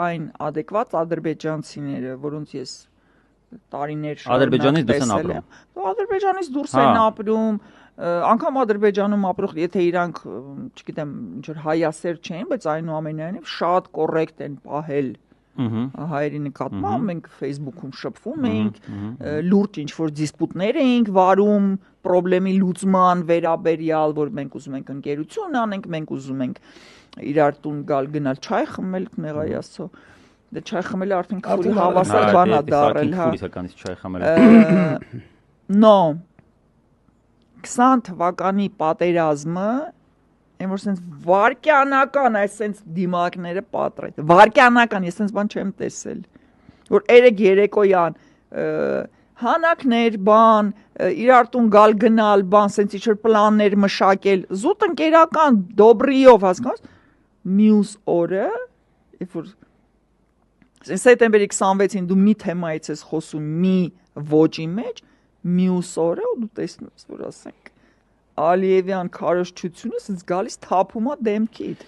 այն adekvat ադրբեջանցիները, որոնց ես տարիներ Ադրբեջանից դուրս են տեսել եմ, ապրում։ Ադրբեջանից դուրս են ապրում, անգամ Ադրբեջանում ապրող, եթե իրանք, չգիտեմ, ինչ որ հայասեր չէին, բայց այնուամենայնիվ շատ կոռեկտ են պահել հայերի նկատմամբ, մենք Facebook-ում շփվում էինք, լուրջ ինչ-որ դիսպուտներ էինք վարում, պրոբլեմի լուծման վերաբերյալ, որ մենք ուզում ենք ընկերություն անենք, մենք ուզում ենք իրար տուն գալ գնալ չայ խմել, մեղայի աստծո, դե չայ խմելը արդեն քուրի հավասար բան է դառել, հա։ Քուրիսականից չայ խմելը։ No 20 թվականի պատերազմը այն որ sense վարկյանական այս sense դիմակները պատրետ վարկյանական ես sense բան չեմ տեսել որ երեկոյան հանակներ բան իրար տուն գալ գնալ բան sense ինչ-որ պլաններ մշակել զուտ ընկերական դոբրիով հասկանաս մյուս օրը երբ որ սեպտեմբերի 26-ին դու մի թեմայից ես խոսում մի ոճի մեջ մյուս օրը ու դու տեսնում ես որ ասենք Ալիևյան քարոզչությունը sense գալիս թափում է դեմքիդ